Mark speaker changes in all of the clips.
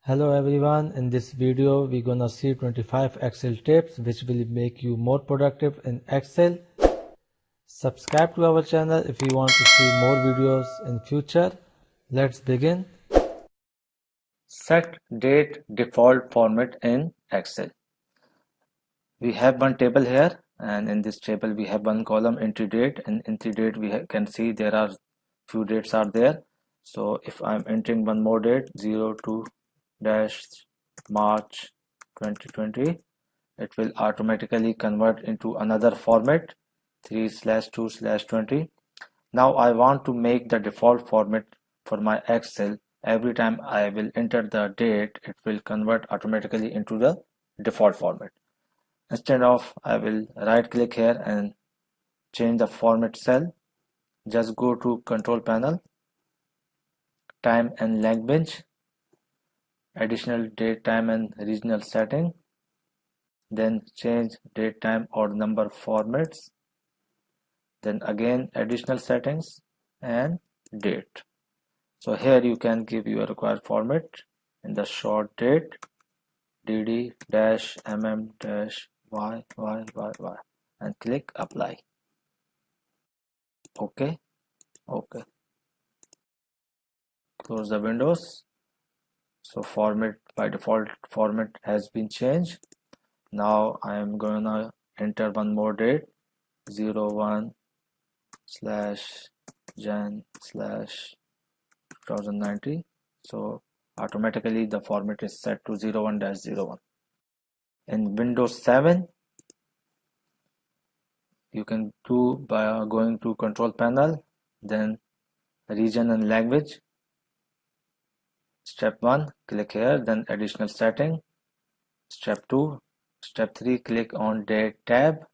Speaker 1: Hello everyone, in this video we're gonna see 25 Excel tips which will make you more productive in Excel. Subscribe to our channel if you want to see more videos in future. Let's begin. Set date default format in Excel. We have one table here, and in this table we have one column entry date, and entry date can see there are few dates are there. So if I'm entering one more date 02-March 2020, it will automatically convert into another format 3/2/20. Now I want to make the default format for my Excel. Every time I will enter the date, it will convert automatically into the default format. Instead of, I will right click here and change the format cell. Just go to control panel, time and language, additional date, time and regional setting, then change date, time or number formats, then again additional settings and date. So here you can give your required format in the short date dd-mm-yyyy and click apply. Okay, close the windows. So format, by default format has been changed. Now I am gonna enter one more date 01/Jan/2090. So automatically the format is set to 01-01. In Windows 7 you can do by going to control panel, then region and language. Step 1, click here, then additional setting. Step 2, step 3, click on date tab,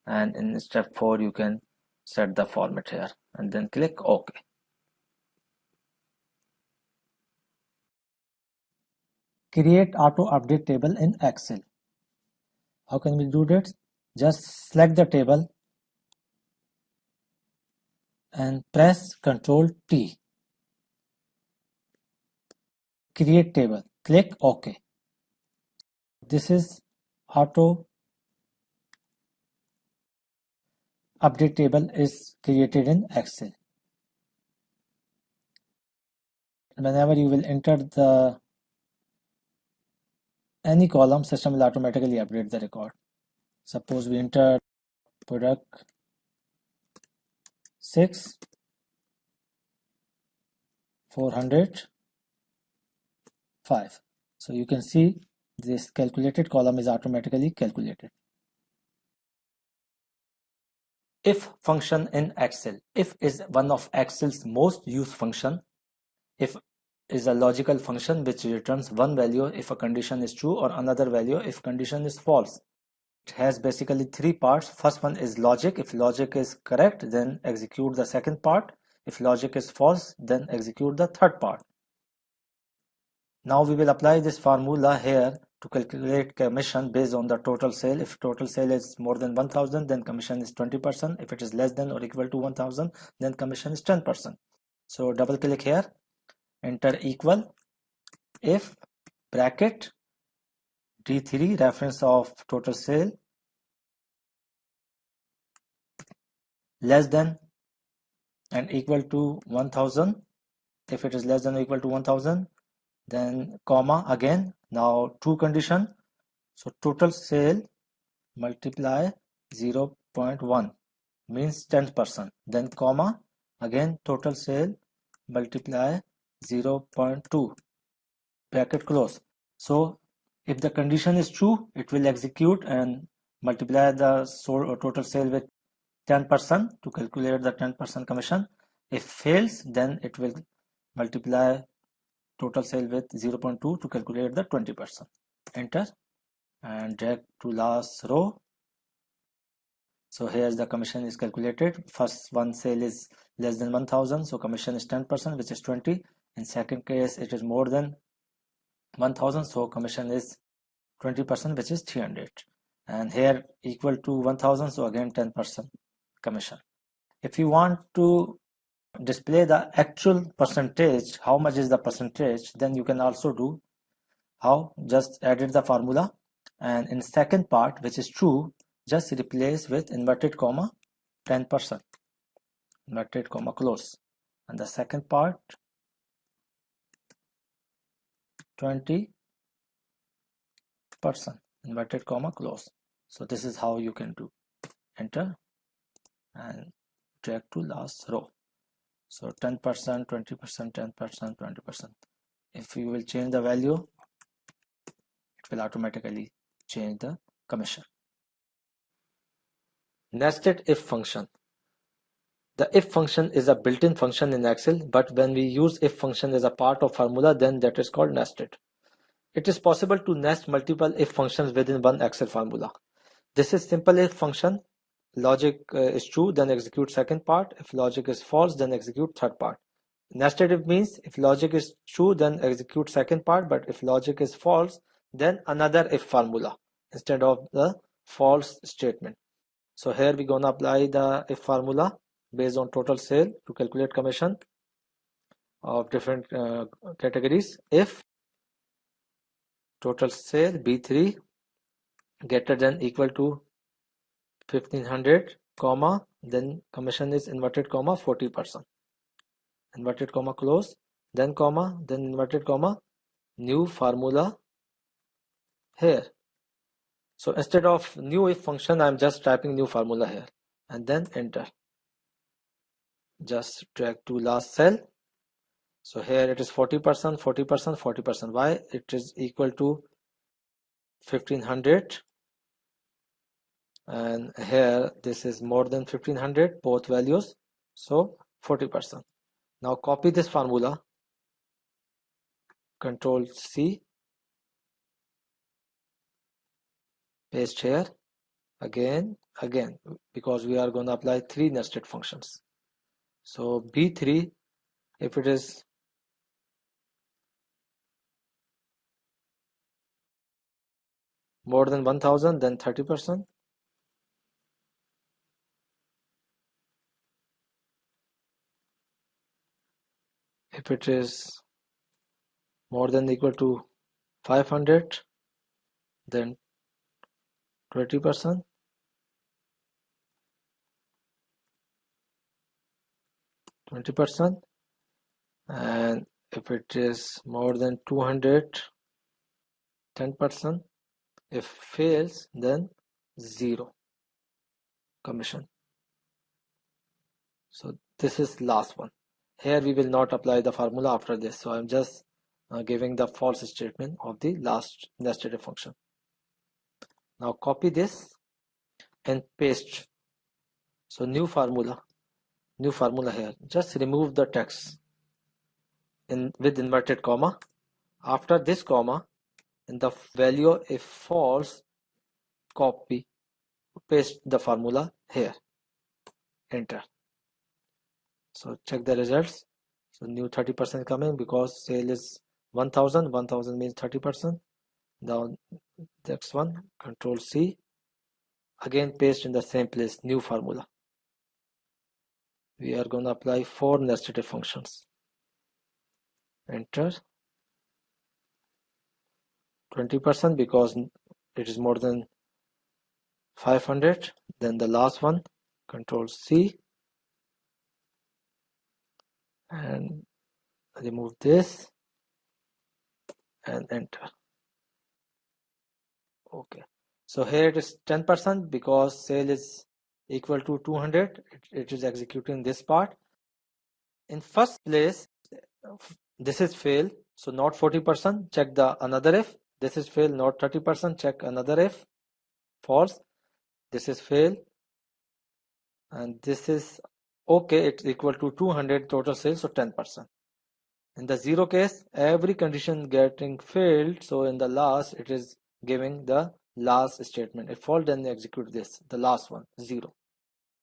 Speaker 1: and in step 4 you can set the format here and then click OK. Create auto update table in Excel. How can we do that? Just select the table and press Ctrl T. Create table. Click OK. This is auto update table is created in Excel. Whenever you will enter any column, system will automatically update the record. Suppose we enter product 6 405. So you can see this calculated column is automatically calculated. If function in Excel. If is one of Excel's most used function. If is a logical function which returns one value if a condition is true or another value if condition is false. It has basically three parts. First one is logic. If logic is correct, then execute the second part. If logic is false, then execute the third part. Now we will apply this formula here to calculate commission based on the total sale. If total sale is more than 1000, then commission is 20%. If it is less than or equal to 1000, then commission is 10%. So double click here, enter equal, if bracket D3 reference of total sale less than and equal to 1000. If it is less than or equal to 1000, then comma again, now two condition. So total sale multiply 0.1 means 10%, then comma again total sale multiply 0.2 bracket close. So if the condition is true, it will execute and multiply the total sale with 10% to calculate the 10% commission. If fails, then it will multiply total sale with 0.2 to calculate the 20%. Enter and drag to last row. So here's the commission is calculated. First one sale is less than 1000, so commission is 10%, which is 20. In second case, it is more than 1000, so commission is 20%, which is 300. And here equal to 1000, so again 10% commission. If you want to display the actual percentage, how much is the percentage, then you can also do How? Just added the formula, and in second part, which is true, just replace with inverted comma 10%, inverted comma close, and the second part 20%, inverted comma close. So this is how you can do. Enter and drag to last row. So 10%, 20%, 10%, 20%. If you will change the value, it will automatically change the commission. Nested if function. The if function is a built-in function in Excel, but when we use if function as a part of formula, then that is called nested. It is possible to nest multiple if functions within one Excel formula. This is simple if function. Logic is true, then execute second part. If logic is false, then execute third part. Nested if means if logic is true, then execute second part, but if logic is false, then another if formula instead of the false statement. So here we're gonna apply the if formula based on total sale to calculate commission of different categories. If total sale B3 greater than equal to 1500, comma, then commission is inverted comma 40%, inverted comma close, then comma, then inverted comma, new formula here. So instead of new if function, I'm just typing new formula here and then enter. Just drag to last cell. So here it is 40%, 40%, 40%. Why? It is equal to 1500, and here this is more than 1500, both values, so 40%. Now copy this formula, Control C, paste here, again, because we are going to apply 3 nested functions. So B3, if it is more than 1000, then 30%. If it is more than or equal to 500, then 20%. And if it is more than 200, 10%. If fails, then 0 commission. So this is last one. Here we will not apply the formula after this, so I'm just giving the false statement of the last nested if function. Now copy this and paste. So new formula here. Just remove the text with inverted comma. After this comma, in the value if false, copy, paste the formula here. Enter. So check the results. So new 30% coming because sale is 1000. 1000 means 30%. Now next one, Control C. Again paste in the same place, new formula. We are going to apply 4 nested if functions. Enter. 20% because it is more than 500. Then the last one, Control C, and remove this and enter. Okay, so here it is 10% because sale is equal to 200. It is executing this part. In first place, this is fail, so not 40%. Check the another if. This is fail, not 30%. Check another if. False. This is fail, and this is okay. It's equal to 200 total sales, so 10%. In the 0 case, every condition getting failed, so in the last it is giving the last statement. If false, then execute this, the last one, 0.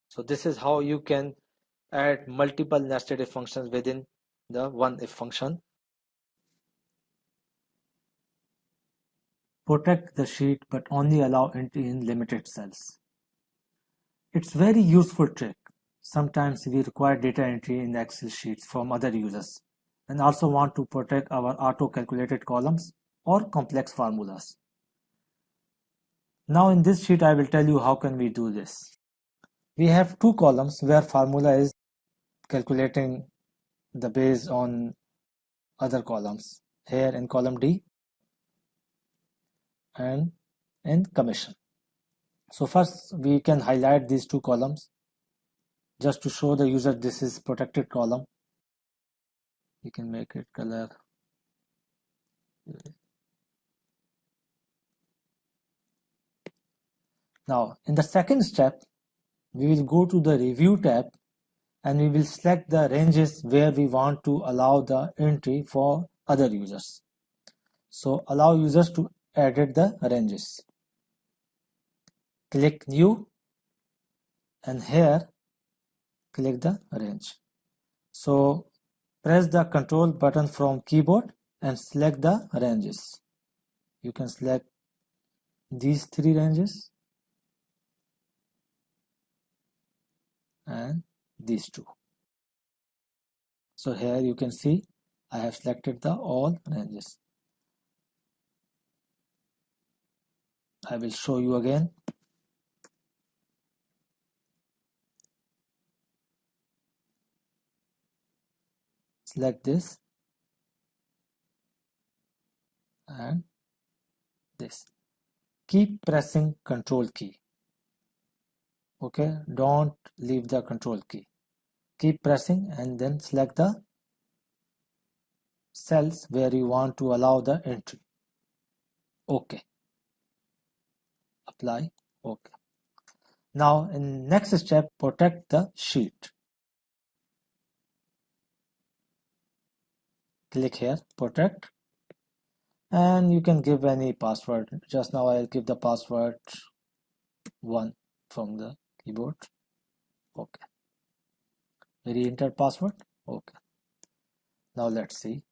Speaker 1: So this is how you can add multiple nested if functions within the one if function. Protect the sheet but only allow entry in limited cells. It's very useful trick. Sometimes we require data entry in the Excel sheets from other users and also want to protect our auto calculated columns or complex formulas. Now in this sheet I will tell you how can we do this. We have two columns where formula is calculating the base on other columns, here in column D and in commission. So first we can highlight these two columns just to show the user this is protected column. We can make it color. Now in the second step we will go to the review tab and we will select the ranges where we want to allow the entry for other users. So allow users to edit the ranges. Click new and here click the range. So press the control button from keyboard and select the ranges. You can select these three ranges and these two. So here you can see I have selected the all ranges. I will show you again. Select this and this. Keep pressing control key. Okay, don't leave the control key. Keep pressing and then select the cells where you want to allow the entry. Okay. Apply. Okay. Now in next step, protect the sheet. Click here, protect, and you can give any password. Just now I'll give the password 1 from the keyboard. Okay. Re-enter password. Okay. Now let's see.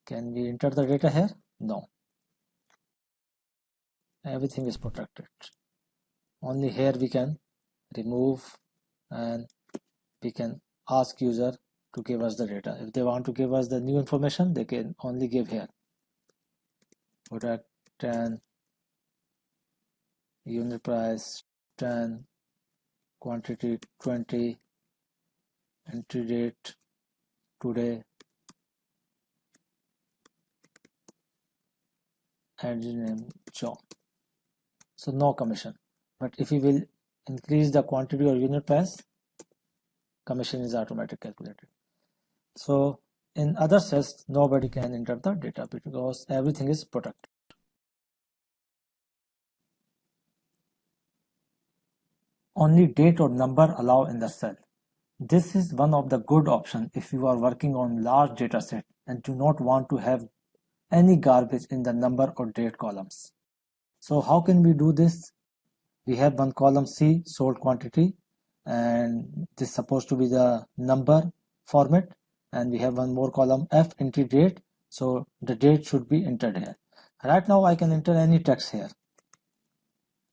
Speaker 1: Can we enter the data here? No. Everything is protected. Only here we can remove and we can ask user to give us the data. If they want to give us the new information, they can only give here. Product 10, unit price 10, quantity 20, entry date today, engine name John. So no commission. But if you will increase the quantity or unit price, commission is automatically calculated. So in other cells, nobody can enter the data because everything is protected. Only date or number allow in the cell. This is one of the good options if you are working on large data set and do not want to have any garbage in the number or date columns. So how can we do this? We have one column C, sold quantity, and this is supposed to be the number format, and we have one more column F, entry date, so the date should be entered here. Right now I can enter any text here,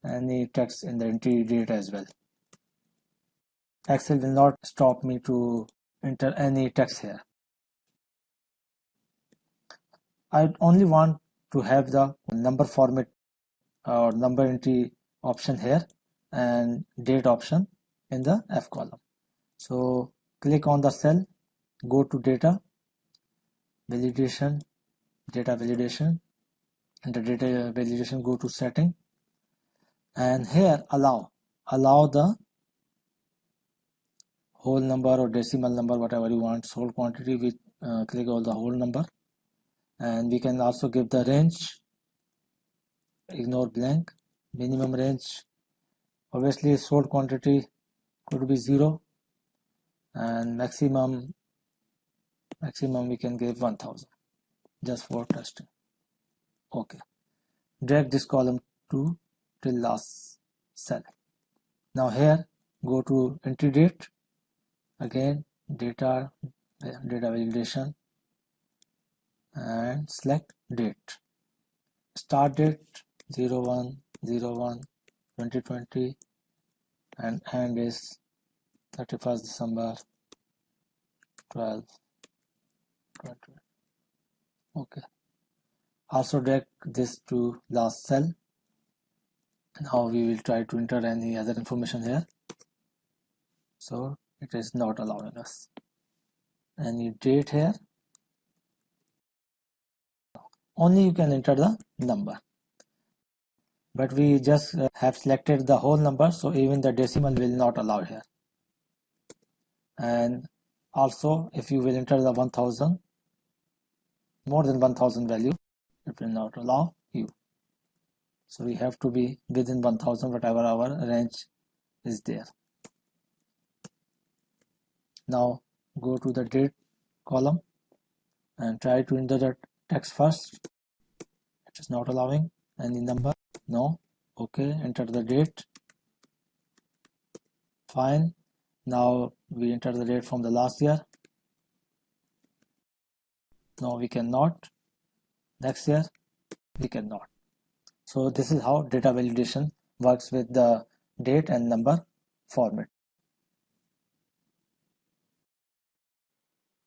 Speaker 1: any text in the entry date as well. Excel will not stop me to enter any text here. I only want to have the number format or number entry option here and date option in the F column. So click on the cell, go to data validation, data validation, and the data validation go to setting, and here allow the whole number or decimal number, whatever you want, whole quantity with click on the whole number, and we can also give the range, ignore blank, minimum range, obviously sold quantity could be 0, and maximum we can give 1000 just for testing. Okay, drag this column to till last cell. Now here go to entry date, again data validation, and select date. Start date 01/01/2020 and end is 31st December 12/2020. Okay. Also drag this to last cell. Now we will try to enter any other information here. So it is not allowing us. Any date here. Only you can enter the number. But we just have selected the whole number, so even the decimal will not allow here. And also if you will enter the 1000, more than 1000 value, it will not allow you. So we have to be within 1000, whatever our range is there. Now go to the date column and try to enter the text first. It is not allowing. Any number? No. Okay, enter the date. Fine. Now we enter the date from the last year. No, we cannot. Next year, we cannot. So this is how data validation works with the date and number format.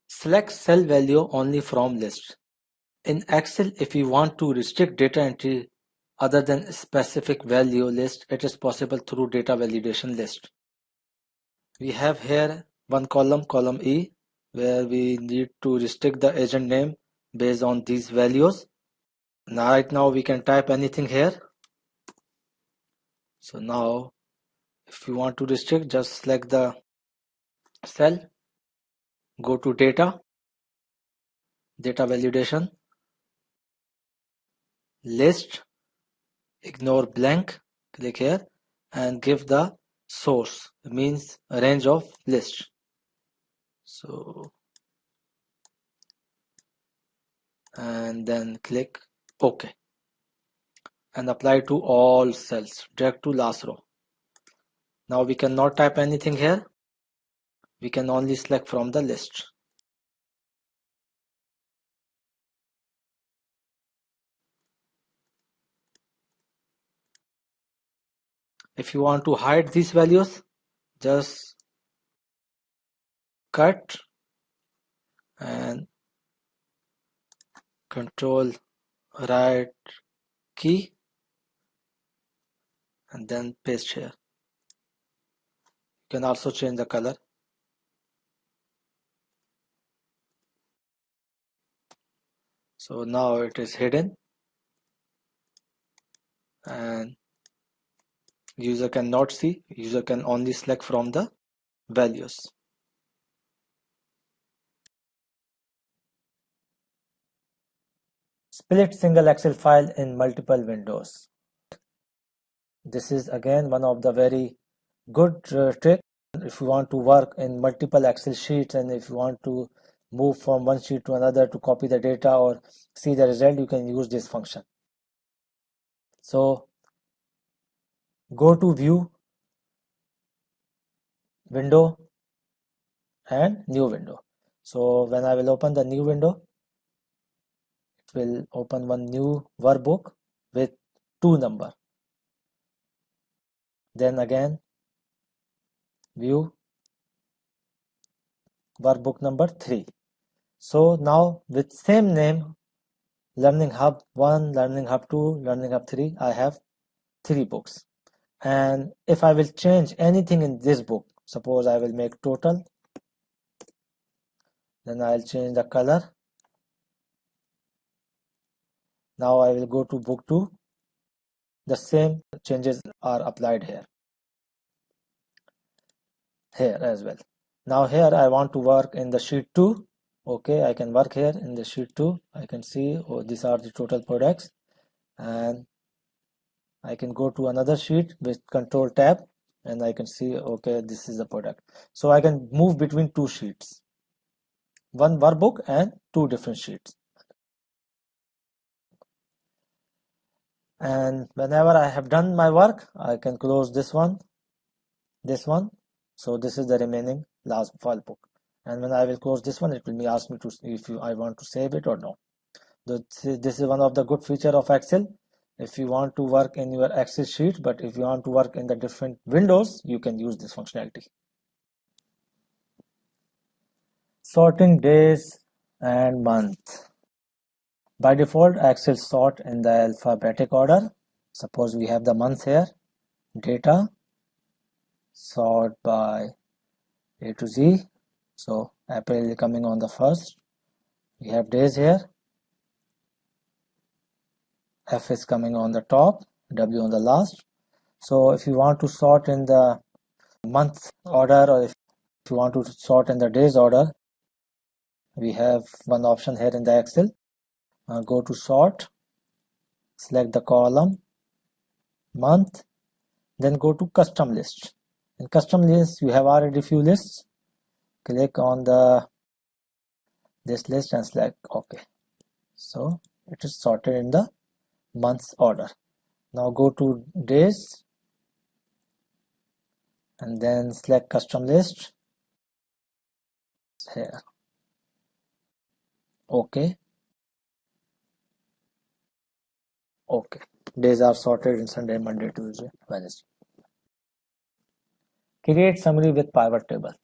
Speaker 1: Select cell value only from list. In Excel, if you want to restrict data entry other than specific value list, it is possible through data validation list. We have here one column, column E, where we need to restrict the agent name based on these values. Now, right now we can type anything here. So now if you want to restrict, just select the cell, go to data, data validation, list, ignore blank, click here and give the source, means range of list. So and then click OK and apply to all cells, drag to last row. Now we cannot type anything here, we can only select from the list. If you want to hide these values, just cut and control right key and then paste here. You can also change the color. So now it is hidden and user cannot see, user can only select from the values. Split single Excel file in multiple windows. This is again one of the very good trick. If you want to work in multiple Excel sheets and if you want to move from one sheet to another to copy the data or see the result, you can use this function. So go to view, window and new window. So when I will open the new window, it will open one new workbook with 2 number. Then again view, workbook number 3. So now with same name, Learning Hub 1, Learning Hub 2, Learning Hub 3, I have 3 books. And if I will change anything in this book, suppose I will make total, then I'll change the color. Now I will go to book 2. The same changes are applied here as well. Now here I want to work in the sheet 2. Okay, I can work here in the sheet 2. I can see, oh, these are the total products, and I can go to another sheet with control tab and I can see, okay, this is the product. So I can move between 2 sheets, one workbook and 2 different sheets. And whenever I have done my work, I can close this one. So this is the remaining last file book. And when I will close this one, it will be ask me to if I want to save it or no. This is one of the good feature of Excel. If you want to work in your Excel sheet, but if you want to work in the different windows, you can use this functionality. Sorting days and month. By default, Excel sort in the alphabetic order. Suppose we have the month here, data, sort by A to Z. So April is coming on the first. We have days here. F is coming on the top, W on the last. So if you want to sort in the month order, or if you want to sort in the days order, we have one option here in the Excel. Go to sort, select the column, month, then go to custom list. In custom list, you have already few lists. Click on this list and select OK. So it is sorted in the months order. Now go to days and then select custom list here. OK. OK. Days are sorted in Sunday, Monday, Tuesday, Wednesday. Create summary with pivot table.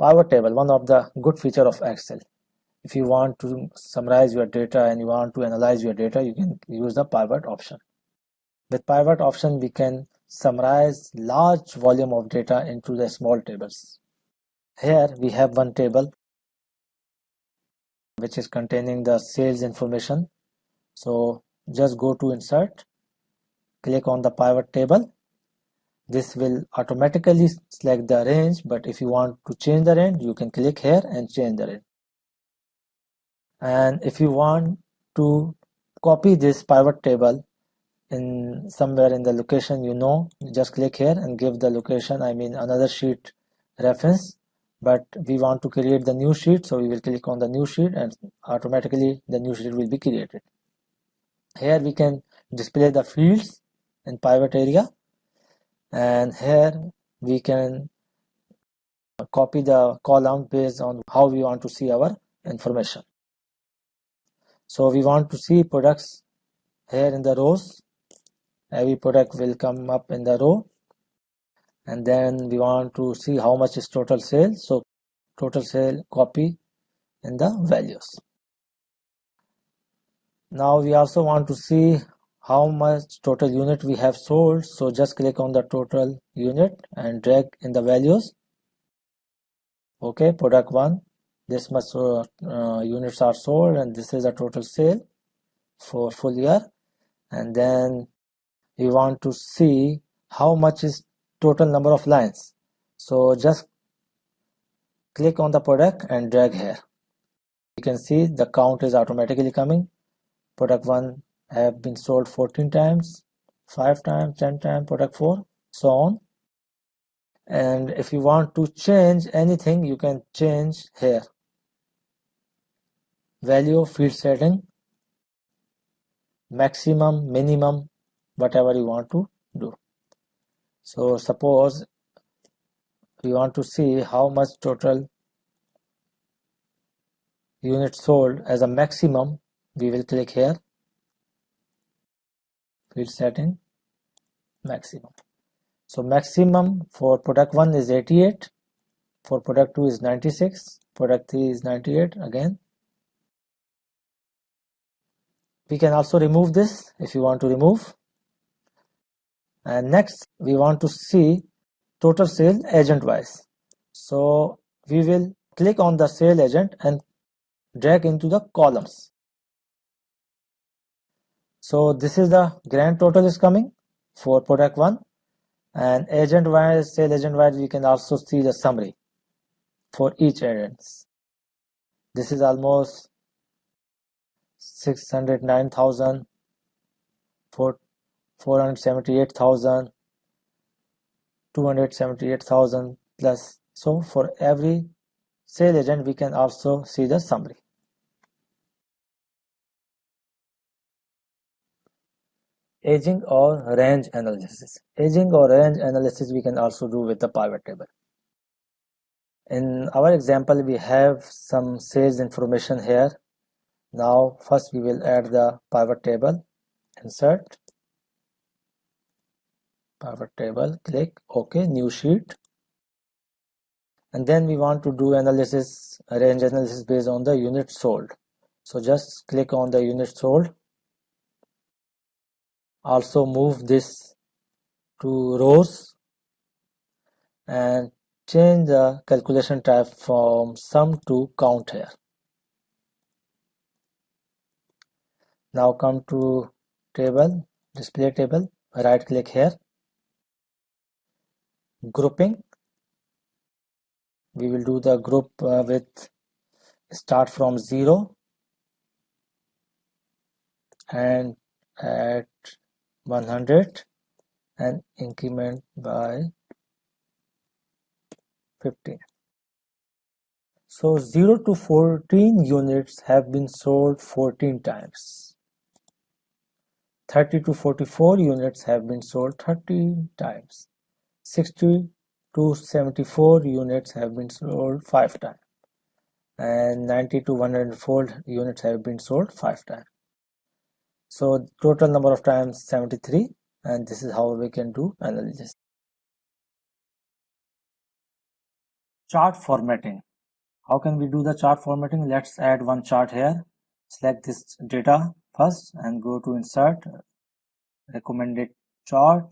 Speaker 1: Pivot table, one of the good feature of Excel. If you want to summarize your data and you want to analyze your data, you can use the pivot option. With pivot option, we can summarize large volume of data into the small tables. Here we have one table which is containing the sales information. So just go to insert, click on the pivot table. This will automatically select the range, but if you want to change the range, you can click here and change the range. And if you want to copy this pivot table in somewhere in the location, you just click here and give the location, another sheet reference. But we want to create the new sheet, so we will click on the new sheet and automatically the new sheet will be created. Here we can display the fields in pivot area, and here we can copy the column based on how we want to see our information. So we want to see products here in the rows. Every product will come up in the row, and then we want to see how much is total sale. So total sale copy in the values. Now we also want to see how much total unit we have sold. So just click on the total unit and drag in the values. Okay, product 1, this much units are sold, and this is a total sale for full year. And then we want to see how much is total number of lines. So just click on the product and drag here. You can see the count is automatically coming. Product 1 have been sold 14 times, 5 times, 10 times, product 4, so on. And if you want to change anything, you can change here. Value, field setting, maximum, minimum, whatever you want to do. So suppose we want to see how much total units sold as a maximum, we will click here, field setting, maximum. So maximum for product 1 is 88, for product 2 is 96, product 3 is 98 again. We can also remove this if you want to remove. And next we want to see total sale agent wise. So we will click on the sale agent and drag into the columns. So this is the grand total is coming for product 1, and agent wise, sale agent wise, we can also see the summary for each agent. This is almost 609,000, 478,000, 278,000 plus. So for every sale agent we can also see the summary. Aging or range analysis. Aging or range analysis we can also do with the pivot table. In our example, we have some sales information here. Now first we will add the pivot table. Insert, pivot table, click OK, new sheet. And then we want to do analysis, range analysis based on the units sold. So just click on the unit sold. Also move this to rows and change the calculation type from sum to count here. Now come to table, display table, right click here, grouping. We will do the group with start from 0 and at 100 and increment by 15. So 0 to 14 units have been sold 14 times. 30 to 44 units have been sold 30 times. 60 to 74 units have been sold 5 times. And 90 to 104 units have been sold 5 times. So total number of times 73, and this is how we can do analysis. Chart formatting. How can we do the chart formatting? Let's add one chart here. Select this data first and go to insert, recommended chart,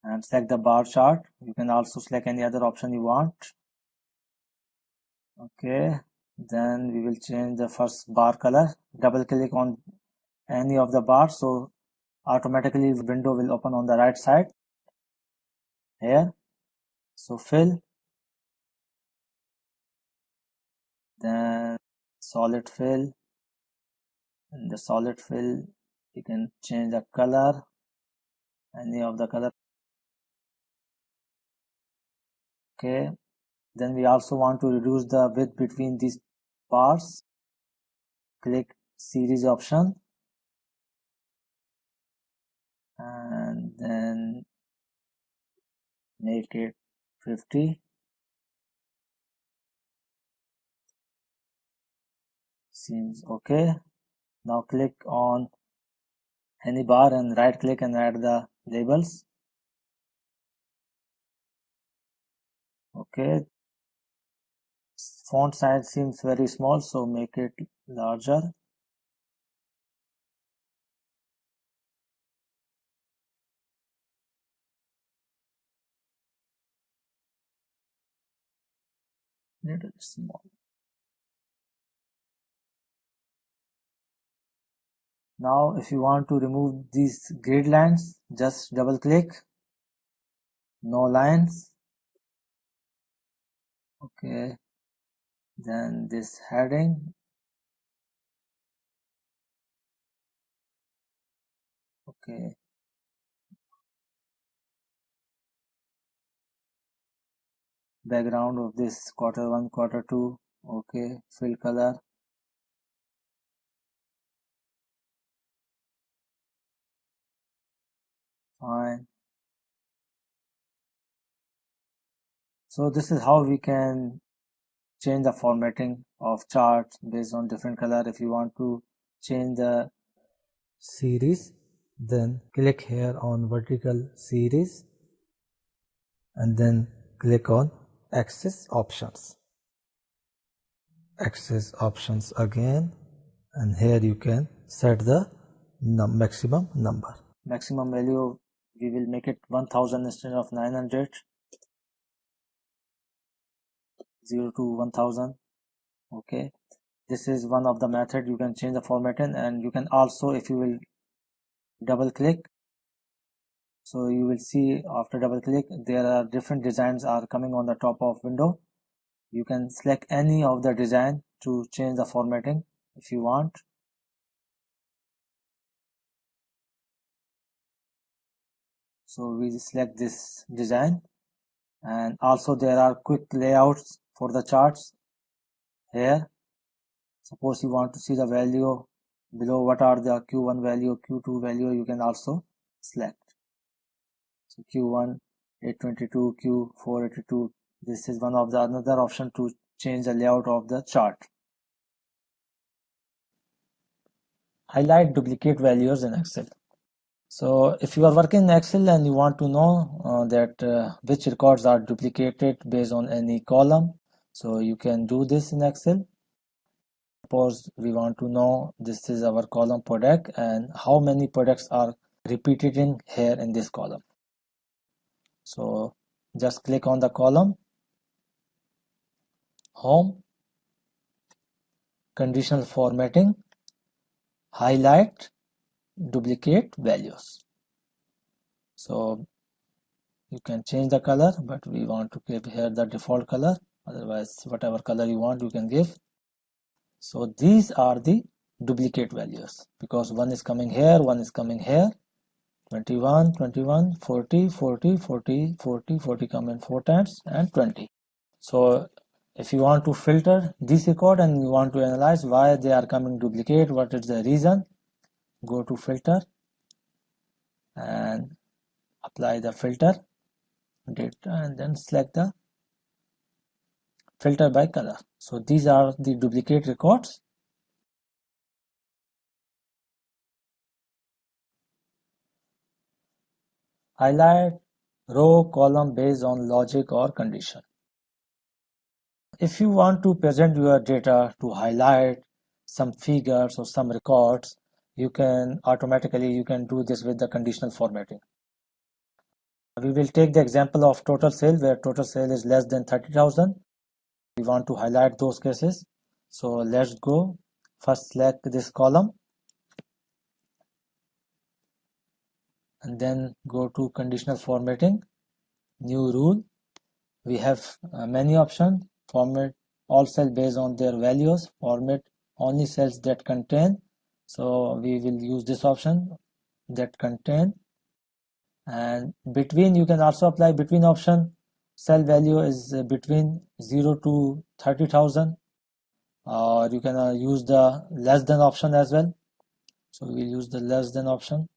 Speaker 1: and select the bar chart. You can also select any other option you want. Okay, then we will change the first bar color. Double click on any of the bars, so automatically the window will open on the right side here. So fill, then solid fill. In the solid fill you can change the color, any of the color. Okay, then we also want to reduce the width between these bars. Click series option and then make it 50. Seems okay. Now click on any bar and right click and add the labels. Okay, font size seems very small, so make it larger. Little small. Now if you want to remove these grid lines, just double click, no lines. Okay, then this heading. Okay, background of this Q1, Q2. Okay, fill color. Fine. So this is how we can change the formatting of charts based on different color. If you want to change the series, then click here on vertical series and then click on axis options. Axis options again, and here you can set the maximum number. Maximum value we will make it 1000 instead of 900. 0 to 1000. Okay, this is one of the method you can change the formatting, and you can also, if you will double click, so you will see after double click there are different designs are coming on the top of window. You can select any of the design to change the formatting if you want. So we select this design, and also there are quick layouts for the charts here. Suppose you want to see the value below, what are the Q1 value, Q2 value, you can also select. So Q1 822, Q4 82. This is one of the another option to change the layout of the chart. Highlight duplicate values in Excel. So if you are working in Excel and you want to know that which records are duplicated based on any column, so you can do this in Excel. Suppose we want to know this is our column product and how many products are repeated in here in this column. So just click on the column, home, conditional formatting, highlight, duplicate values. So you can change the color, but we want to give here the default color. Otherwise, whatever color you want, you can give. So these are the duplicate values because one is coming here, one is coming here. 21, 21, 40, 40, 40, 40, 40 come in 4 times and 20. So if you want to filter this record and you want to analyze why they are coming duplicate, what is the reason, go to filter and apply the filter data and then select the filter by color. So these are the duplicate records. Highlight row column based on logic or condition. If you want to present your data to highlight some figures or some records, you can do this with the conditional formatting. We will take the example of total sale where total sale is less than 30,000. We want to highlight those cases. So let's go. First select this column and then go to conditional formatting, new rule. We have many options. Format all cells based on their values, format only cells that contain. So we will use this option, that contain. And between, you can also apply between option. Cell value is between 0 to 30,000, or you can use the less than option as well. So we will use the less than option.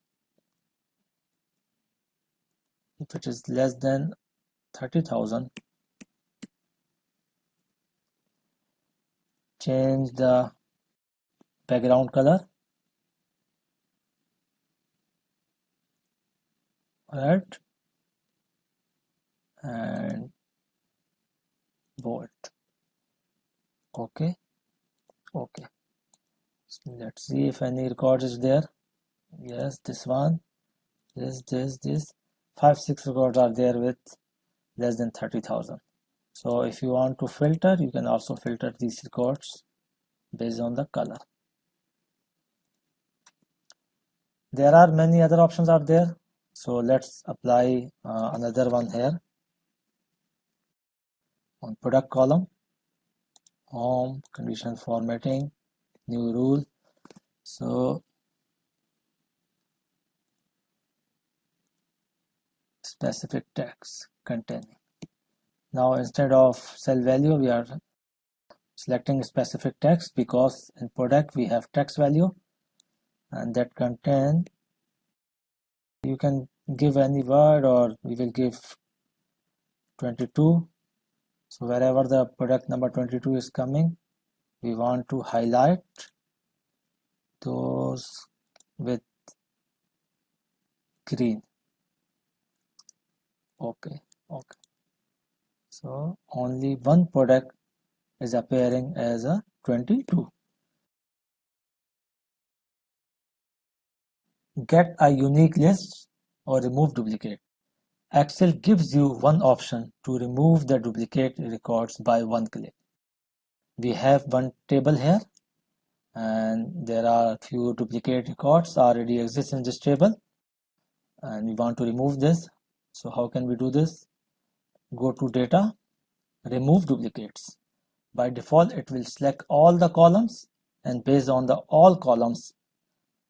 Speaker 1: If it is less than 30,000, change the background color, red and bold. Okay. So let's see if any record is there. Yes, this one, this 5-6 records are there with less than 30,000. So if you want to filter, you can also filter these records based on the color. There are many other options out there. So let's apply another one here. On product column, home, conditional formatting, new rule. So specific text containing. Now instead of cell value, we are selecting specific text because in product we have text value and that contain. You can give any word or we will give 22. So wherever the product number 22 is coming, we want to highlight those with green. Okay. So only one product is appearing as a 22. Get a unique list or remove duplicate. Excel gives you one option to remove the duplicate records by one click. We have one table here and there are few duplicate records already exist in this table and we want to remove this. So how can we do this? Go to data, remove duplicates. By default it will select all the columns and based on the all columns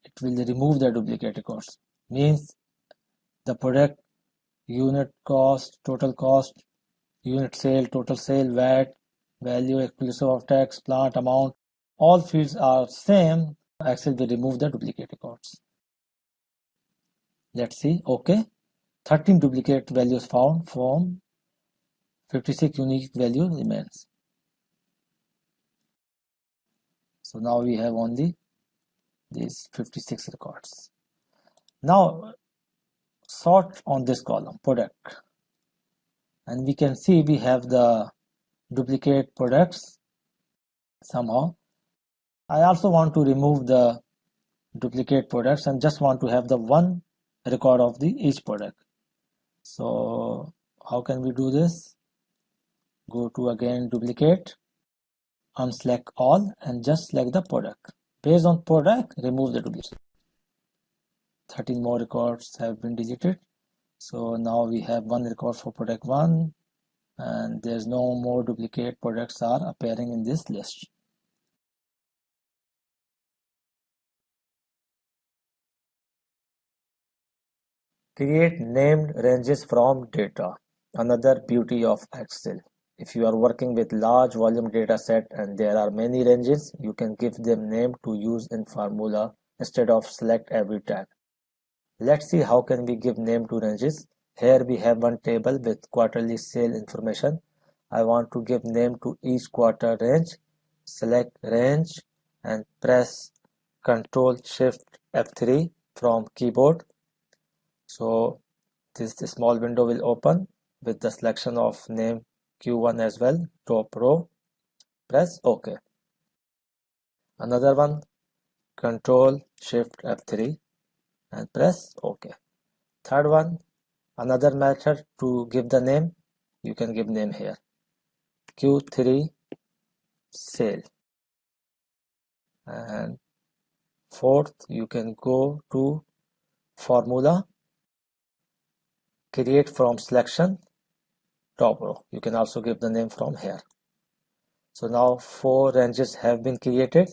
Speaker 1: it will remove the duplicate records. Means the product, unit cost, total cost, unit sale, total sale, VAT, value, exclusive of tax, plant amount, all fields are same. Excel will remove the duplicate records. Let's see. Okay, 13 duplicate values found from 56 unique value remains. So now we have only these 56 records. Now sort on this column product and we can see we have the duplicate products somehow. I also want to remove the duplicate products and just want to have the one record of the each product. So how can we do this? Go to again duplicate, unselect all and just select the product. Based on product, remove the duplicate. 13 more records have been deleted. So now we have one record for product 1 and there's no more duplicate products are appearing in this list. Create named ranges from data. Another beauty of Excel. If you are working with large volume data set and there are many ranges, you can give them name to use in formula instead of select every tag. Let's see how can we give name to ranges. Here we have one table with quarterly sale information. I want to give name to each quarter range. Select range and press Ctrl Shift F3 from keyboard. So this small window will open with the selection of name Q1 as well, top row. Press OK. Another one, Ctrl Shift F3 and press OK. Third one, another method to give the name, you can give name here, Q3 sale. And fourth, you can go to formula, create from selection, top row. You can also give the name from here. So now 4 ranges have been created.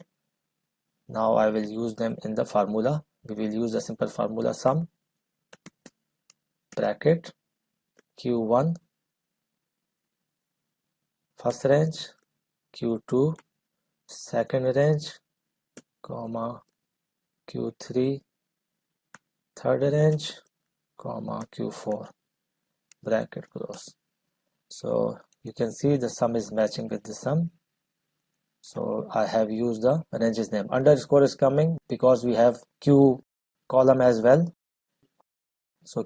Speaker 1: Now I will use them in the formula. We will use a simple formula sum bracket Q1 first range, Q2 second range, comma Q3 third range, comma Q4 bracket close. So you can see the sum is matching with the sum. So I have used the ranges name. Underscore is coming because we have Q column as well. So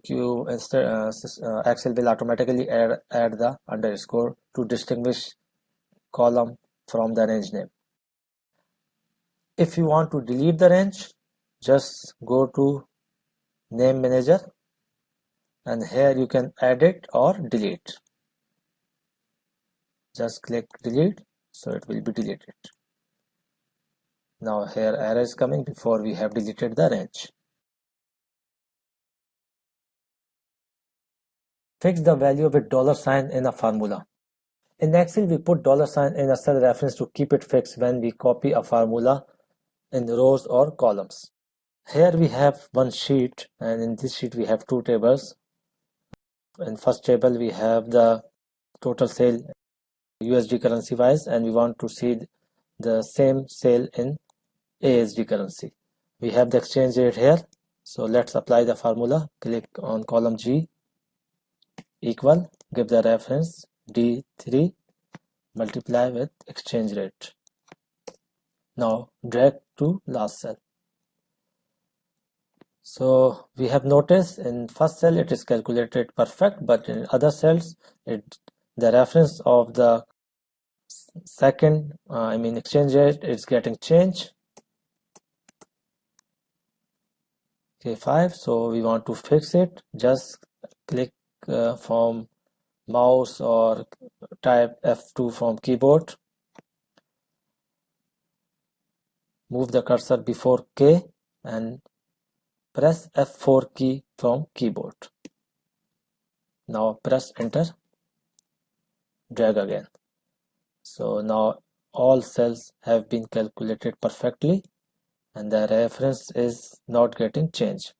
Speaker 1: Excel will automatically add the underscore to distinguish column from the range name. If you want to delete the range, just go to name manager and here you can add it or delete. Just click delete, so it will be deleted. Now here error is coming before we have deleted the range. Fix the value with $sign in a formula. In Excel, we put $sign in a cell reference to keep it fixed when we copy a formula in rows or columns. Here we have one sheet, and in this sheet we have two tables. In first table we have the total sale USD currency wise, and we want to see the same sale in ASD currency. We have the exchange rate here, so let's apply the formula. Click on column G, equal, give the reference D3, multiply with exchange rate. Now drag to last cell. So we have noticed in first cell it is calculated perfect, but in other cells the reference of the second exchange rate is getting changed. K5, so we want to fix it. Just click from mouse or type F2 from keyboard. Move the cursor before K and press F4 key from keyboard. Now press enter, drag again. So now all cells have been calculated perfectly and the reference is not getting changed.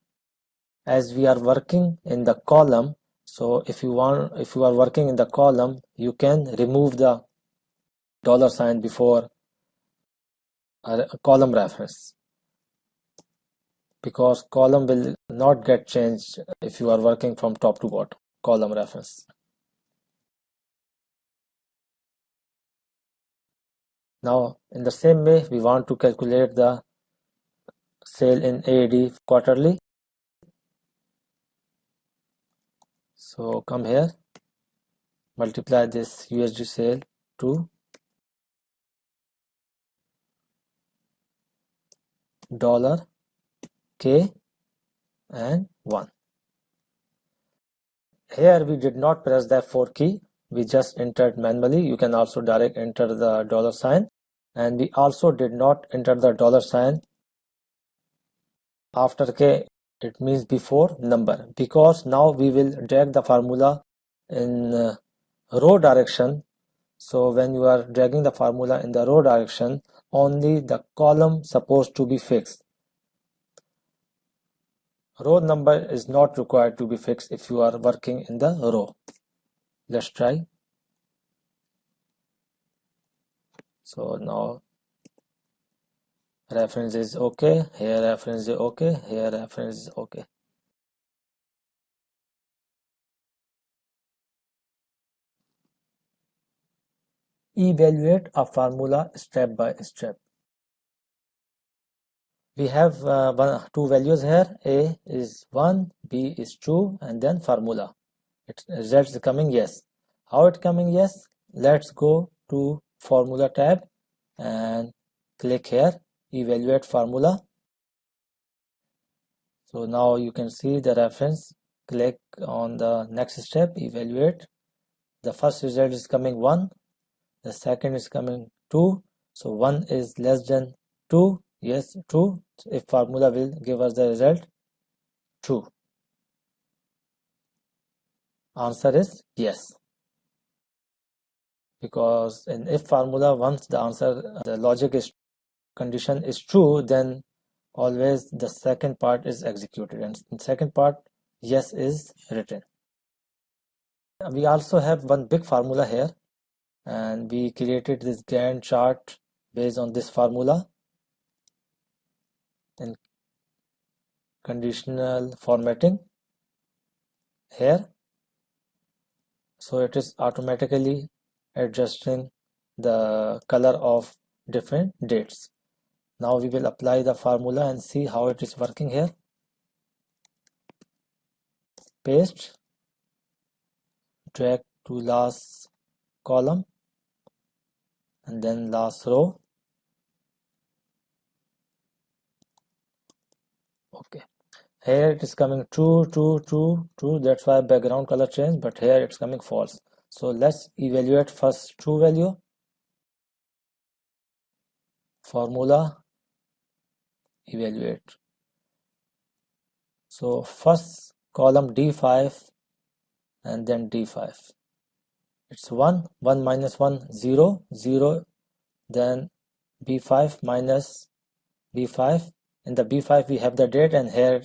Speaker 1: As we are working in the column, so if you are working in the column, you can remove the $sign before a column reference, because column will not get changed if you are working from top to bottom, column reference. Now in the same way, we want to calculate the sale in AAD quarterly. So come here, multiply this USD sale to $K and 1. Here we did not press the F4 key, we just entered manually. You can also direct enter the $sign, and we also did not enter the $sign after K. It means before number, because now we will drag the formula in row direction. So when you are dragging the formula in the row direction, only the column supposed to be fixed. Row number is not required to be fixed if you are working in the row. Let's try. So now reference is okay, here reference is okay, here reference is okay. Evaluate a formula step by step. We have two values here. A is 1, B is 2, and then formula. Its result is coming yes. How it coming yes? Let's go to formula tab and click here, evaluate formula. So now you can see the reference. Click on the next step, evaluate. The first result is coming 1, the second is coming 2. So 1 is less than 2. Yes, true. If formula will give us the result true. Answer is yes. Because in if formula, once the answer, the logic is condition is true, then always the second part is executed, and in second part yes is written. We also have one big formula here, and we created this Gantt chart based on this formula in conditional formatting here. So it is automatically adjusting the color of different dates. Now we will apply the formula and see how it is working here. Paste, drag to last column and then last row. Okay, here it is coming true, true, true, true. That's why background color changed, but here it's coming false. So let's evaluate first true value. Formula, evaluate. So first column D5 and then D5. It's 1, 1 minus 1, 0, 0. Then B5 minus B5. In the B5 we have the date, and here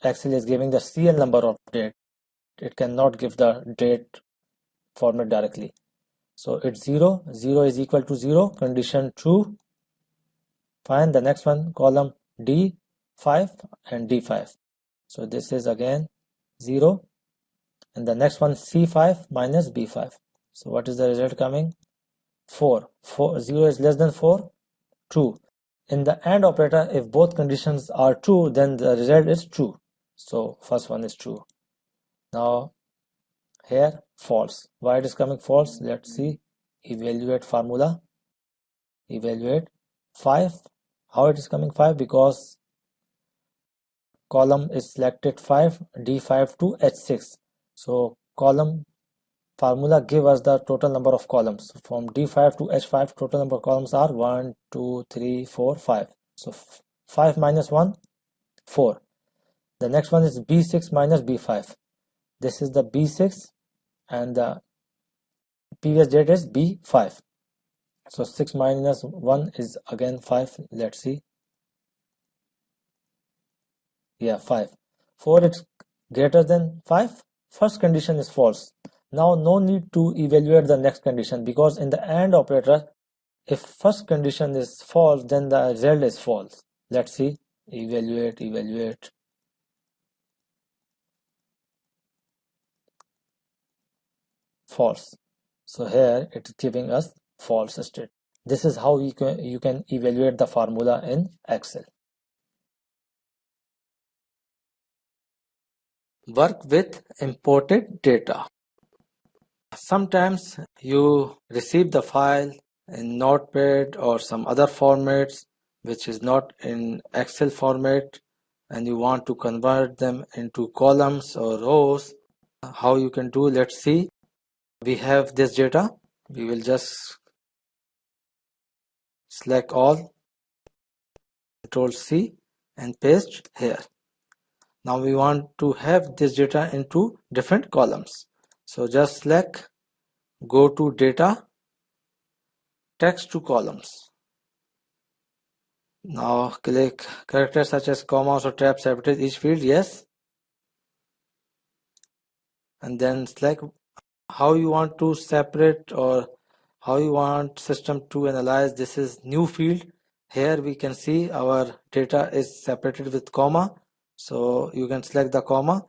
Speaker 1: Excel is giving the CL number of date. It cannot give the date format directly. So it's 0, 0 is equal to 0, condition true. Find the next one, column D5 and D5. So this is again 0, and the next one C5 minus B5. So what is the result coming? 4. 0 is less than 4, true. In the AND operator, if both conditions are true, then the result is true. So first one is true. Now here false. Why it is coming false? Let's see. Evaluate formula. Evaluate 5. How it is coming 5? Because column is selected 5, D5 to H6. So column formula give us the total number of columns. From D5 to H5, total number of columns are 1, 2, 3, 4, 5. So 5 minus 1, 4. The next one is B6 minus B5. This is the B6 and the previous date is B5. So 6 minus 1 is again 5. Let's see. Yeah, 5. 4 is greater than 5. First condition is false. Now no need to evaluate the next condition, because in the AND operator, if first condition is false, then the result is false. Let's see. Evaluate. False. So here it is giving us false state. This is how you can evaluate the formula in Excel. Work with imported data. Sometimes you receive the file in Notepad or some other formats, which is not in Excel format and you want to convert them into columns or rows, how you can do, let's see. We have this data. We will just select all, Control C and paste here. Now we want to have this data into different columns. So just select, go to data, text to columns. Now click characters such as commas or tabs separate each field, yes. And then select how you want to separate or how you want system to analyze. This is new field. Here we can see our data is separated with comma. So you can select the comma,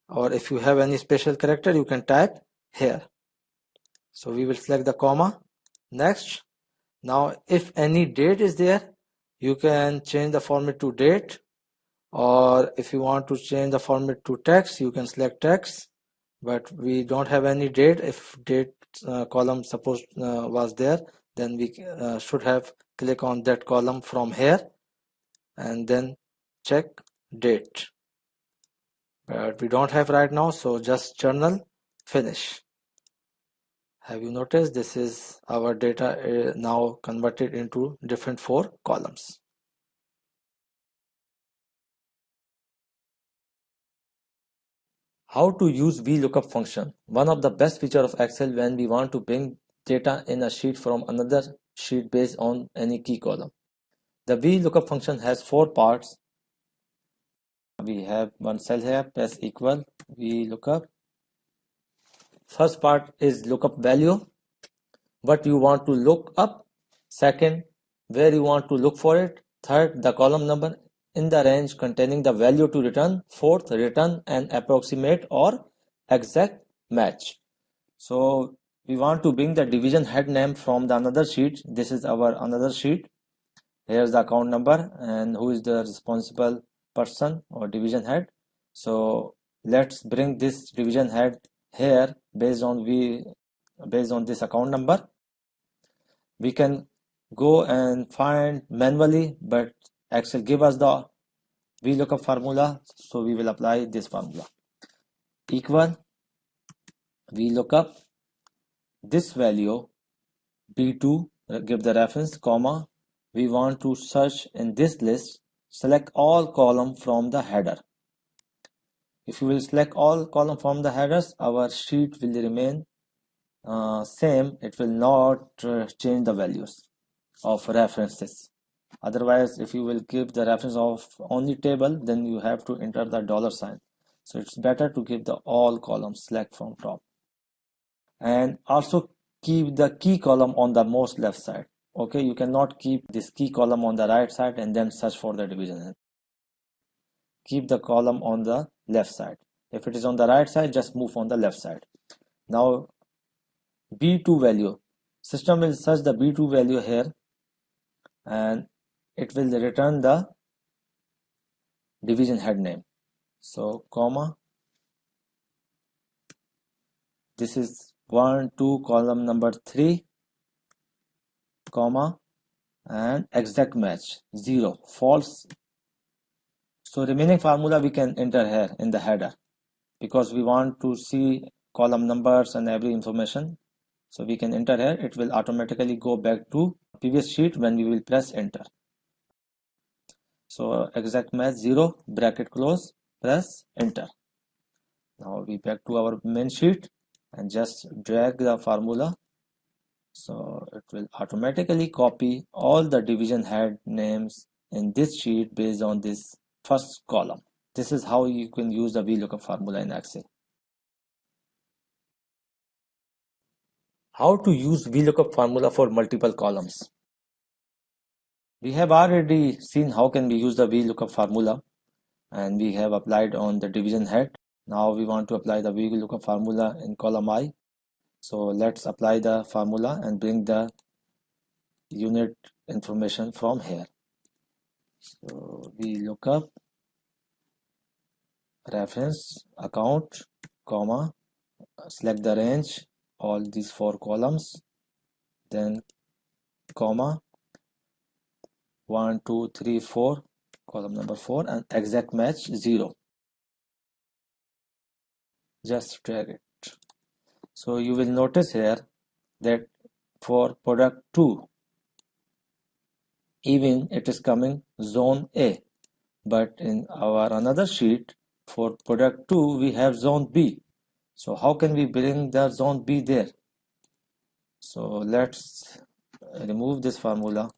Speaker 1: or if you have any special character you can type here. So we will select the comma. Next. Now if any date is there, you can change the format to date, or if you want to change the format to text, you can select text. But we don't have any date. If date column suppose was there, then we should have click on that column from here and then check date. But we don't have right now, so just journal, finish. Have you noticed this is our data now converted into different 4 columns. How to use VLOOKUP function. One of the best features of Excel when we want to bring data in a sheet from another sheet based on any key column. The VLOOKUP function has 4 parts. We have one cell here, press equal, VLOOKUP. First part is lookup value, what you want to look up. Second, where you want to look for it. Third, the column number in the range containing the value to return. Fourth, return an approximate or exact match. So we want to bring the division head name from the another sheet. This is our another sheet. Here's the account number and who is the responsible person or division head. So let's bring this division head here based on this account number. We can go and find manually, but Excel give us the VLOOKUP formula, so we will apply this formula. Equal VLOOKUP this value B2, give the reference, comma, we want to search in this list, select all column from the header. If you will select all column from the headers, our sheet will remain same. It will not change the values of references. Otherwise, if you will give the reference of only table, then you have to enter the $sign. So it's better to give the all columns, select from top. And also keep the key column on the most left side. Okay, you cannot keep this key column on the right side and then search for the division. Keep the column on the left side. If it is on the right side, just move on the left side. Now B2 value, system will search the B2 value here and it will return the division head name. So comma, this is 1 2 column number 3, comma, and exact match 0 false. So remaining formula we can enter here in the header because we want to see column numbers and every information. So we can enter here. It will automatically go back to previous sheet when we will press enter. So exact match 0, bracket close, press enter. Now we back to our main sheet and just drag the formula. So it will automatically copy all the division head names in this sheet based on this first column. This is how you can use the VLOOKUP formula in Excel. How to use VLOOKUP formula for multiple columns. We have already seen how can we use the VLOOKUP formula and we have applied on the division head. Now we want to apply the VLOOKUP formula in column I. So let's apply the formula and bring the unit information from here. So VLOOKUP reference account, comma, select the range, all these 4 columns, then comma, 1 2 3 4, column number 4, and exact match 0. Just drag it. So you will notice here that for product 2, even it is coming zone A, but in our another sheet for product 2 we have zone B. So how can we bring the zone B there? So let's remove this formula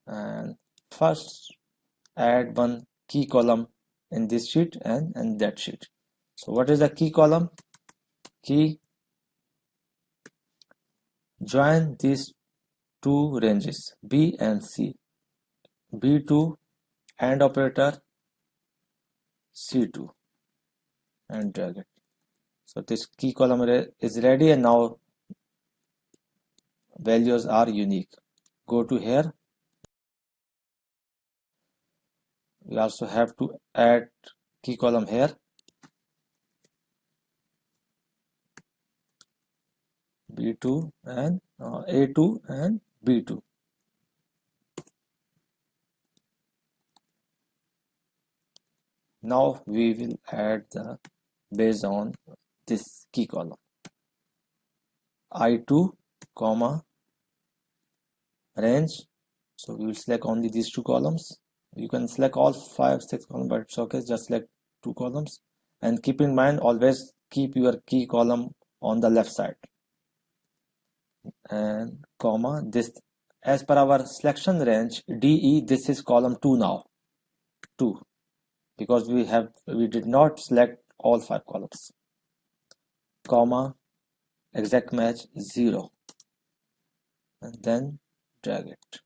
Speaker 1: and first add one key column in this sheet and in that sheet. So what is the key column? Key, join these two ranges B and C. B2 AND operator, C2, and drag it. So this key column is ready, and now values are unique. Go to here. We also have to add key column here. B2 and A2 and B2. Now we will add the based on this key column. I2, comma, range. So we will select only these two columns. You can select all 5 6 columns, but it's okay, just select 2 columns, and keep in mind always keep your key column on the left side, and comma, this as per our selection range DE, this is column 2 now, 2, because we did not select all 5 columns, comma, exact match 0, and then drag it.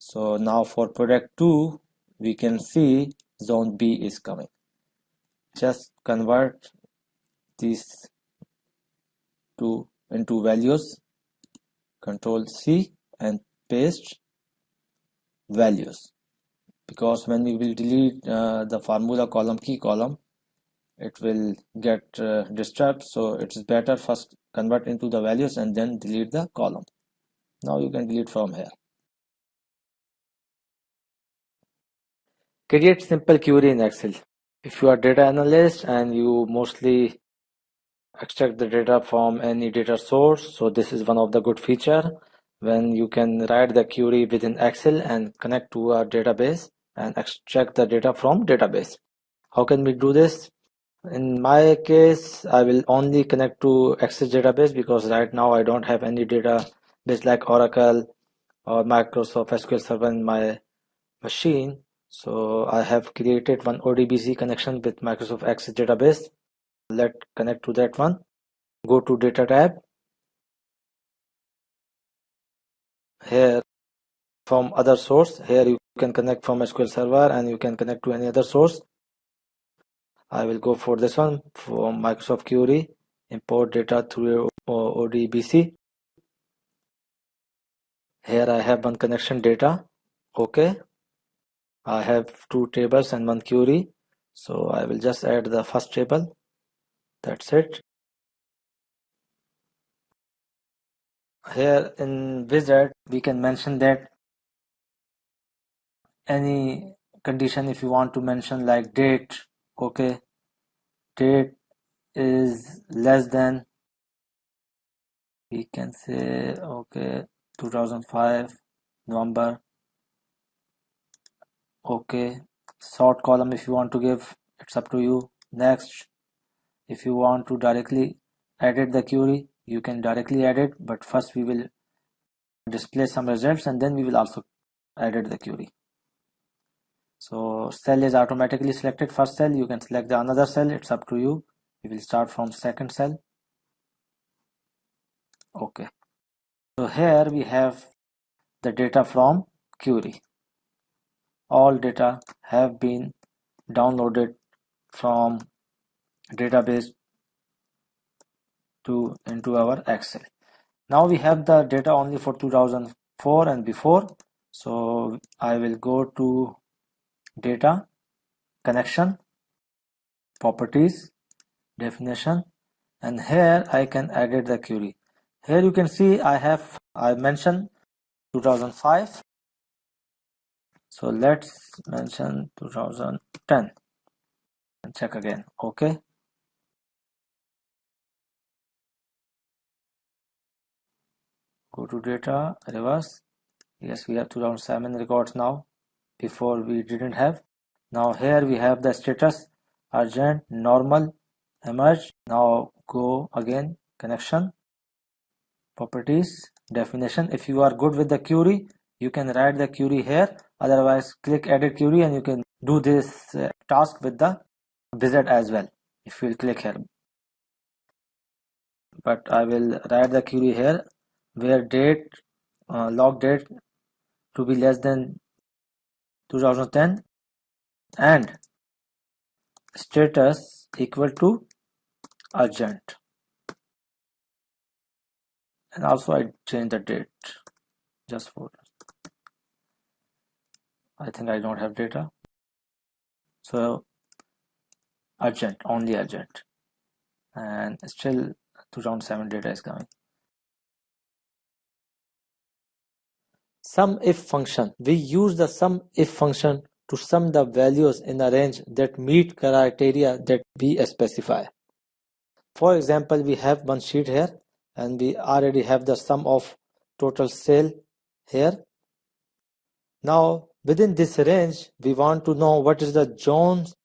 Speaker 1: So now for product 2 we can see zone B is coming. Just convert these two into values, Control C, and paste values, because when we will delete the formula column, key column, it will get disturbed. So it is better first convert into the values and then delete the column. Now you can delete from here. Create simple query in Excel. If you are data analyst and you mostly extract the data from any data source, so this is one of the good feature when you can write the query within Excel and connect to a database and extract the data from database. How can we do this? In my case, I will only connect to Access database because right now I don't have any database like Oracle or Microsoft SQL Server in my machine. So I have created one ODBC connection with Microsoft Access database. Let's connect to that one. Go to Data tab. Here from other source, here you can connect from SQL Server and you can connect to any other source. I will go for this one from Microsoft Query, import data through ODBC. Here I have one connection data. Okay. I have 2 tables and 1 query. So I will just add the first table. That's it. Here in wizard, we can mention that any condition if you want to mention like date. Okay. Date is less than, we can say, okay, 2005 November. Okay, sort column if you want to give, it's up to you. Next, if you want to directly edit the query, you can directly edit, but first we will display some results and then we will also edit the query. So cell is automatically selected, first cell. You can select the another cell, it's up to you. We will start from second cell. Okay, so here we have the data from query. All data have been downloaded from database into our Excel. Now we have the data only for 2004 and before. So I will go to data, connection, properties, definition, and here I can edit the query. Here you can see I mentioned 2005. So let's mention 2010 and check again. Okay. Go to data, reverse. Yes, we have 2007 records now. Before we didn't have. Now here we have the status, urgent, normal, emerge. Now go again, connection, properties, definition. If you are good with the query, you can write the query here. Otherwise, click edit query and you can do this task with the wizard as well. If you will click here. But I will write the query here where date, log date to be less than 2010 and status equal to urgent. And also I change the date just for, I think I don't have data, so urgent, only urgent, and still 2007 data is coming. Sum if function. We use the sum if function to sum the values in a range that meet criteria that we specify. For example, we have one sheet here and we already have the sum of total sale here. Now within this range we want to know what is the John's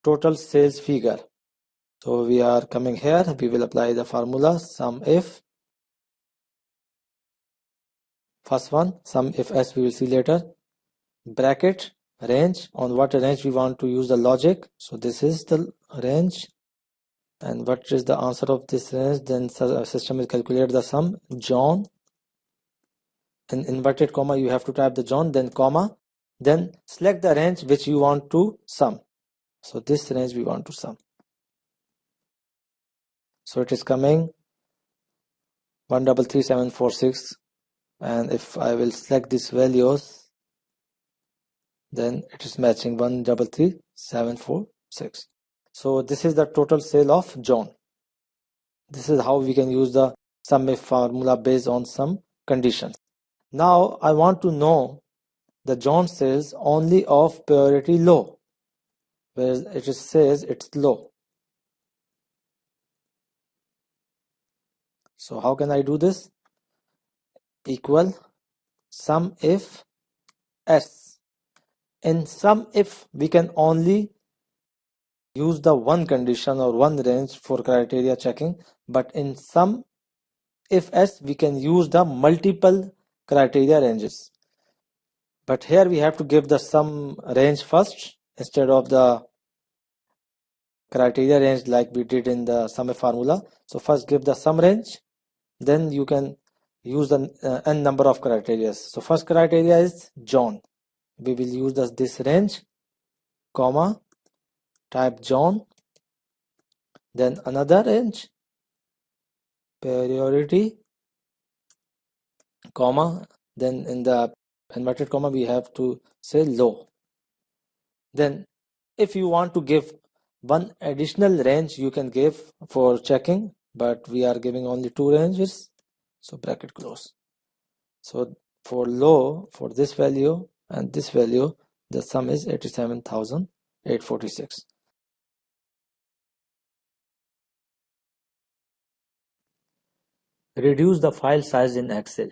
Speaker 1: total sales figure. So we are coming here, we will apply the formula sum if. First one, sum if s, we will see later. Bracket, range, on what range we want to use the logic. So this is the range. And what is the answer of this range? Then system will calculate the sum, John. In inverted comma, you have to type the John, then comma. Then select the range which you want to sum. So this range we want to sum. So it is coming 133746. And if I will select these values, then it is matching 133746. So this is the total sale of John. This is how we can use the sum if formula based on some conditions. Now I want to know the John sales only of priority low, where it says it's low. So how can I do this? Equal sum if s. In sum if we can only use the one condition or one range for criteria checking, but in sum if s we can use the multiple criteria ranges. But here we have to give the sum range first instead of the criteria range like we did in the sum if formula. So first give the sum range, then you can use the n number of criteria. So first criteria is John. We will use this range, comma, type John, then another range, priority, comma, then in the inverted comma we have to say low. Then if you want to give one additional range you can give for checking, but we are giving only two ranges, so bracket close. So for low, for this value and this value, the sum is 87,846. Reduce the file size in Excel.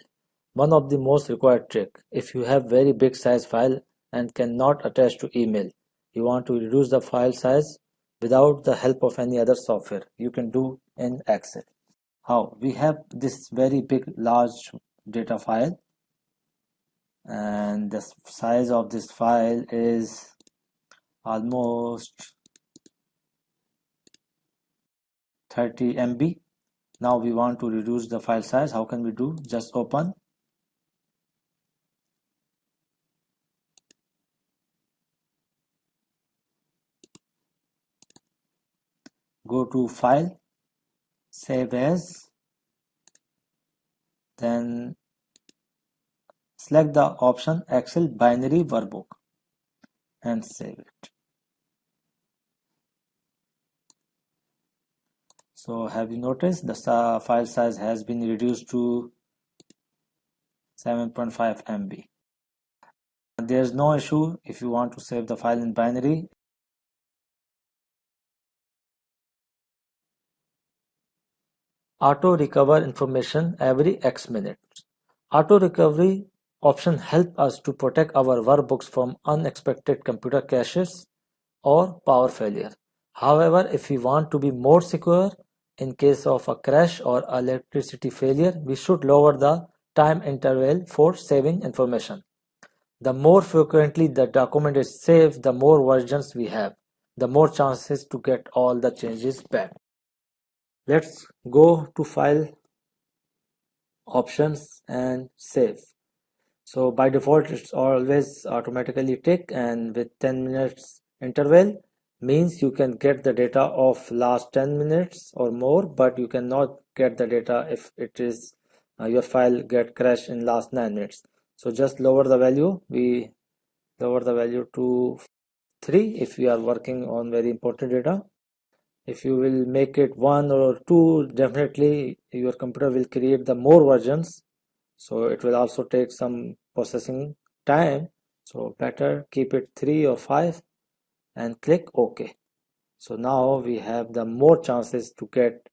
Speaker 1: One of the most required trick. If you have very big size file and cannot attach to email, you want to reduce the file size without the help of any other software, you can do in Excel. How? We have this very big large data file and the size of this file is almost 30 MB. Now we want to reduce the file size. How can we do? Just open, go to file, save as, then select the option Excel binary workbook and save it. So have you noticed the file size has been reduced to 7.5 MB. There's no issue if you want to save the file in binary. Auto recover information every X minutes. Auto recovery option help us to protect our workbooks from unexpected computer crashes or power failure. However, if we want to be more secure in case of a crash or electricity failure, we should lower the time interval for saving information. The more frequently the document is saved, the more versions we have, the more chances to get all the changes back. Let's go to file options and save. So by default it's always automatically tick, and with 10 minutes interval means you can get the data of last 10 minutes or more, but you cannot get the data if it is your file get crashed in last 9 minutes. So just lower the value. We lower the value to 3 if we are working on very important data. If you will make it 1 or 2, definitely your computer will create the more versions, so it will also take some processing time. So better keep it 3 or 5 and click OK. So now we have the more chances to get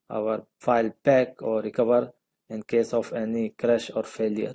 Speaker 1: our file back or recover in case of any crash or failure.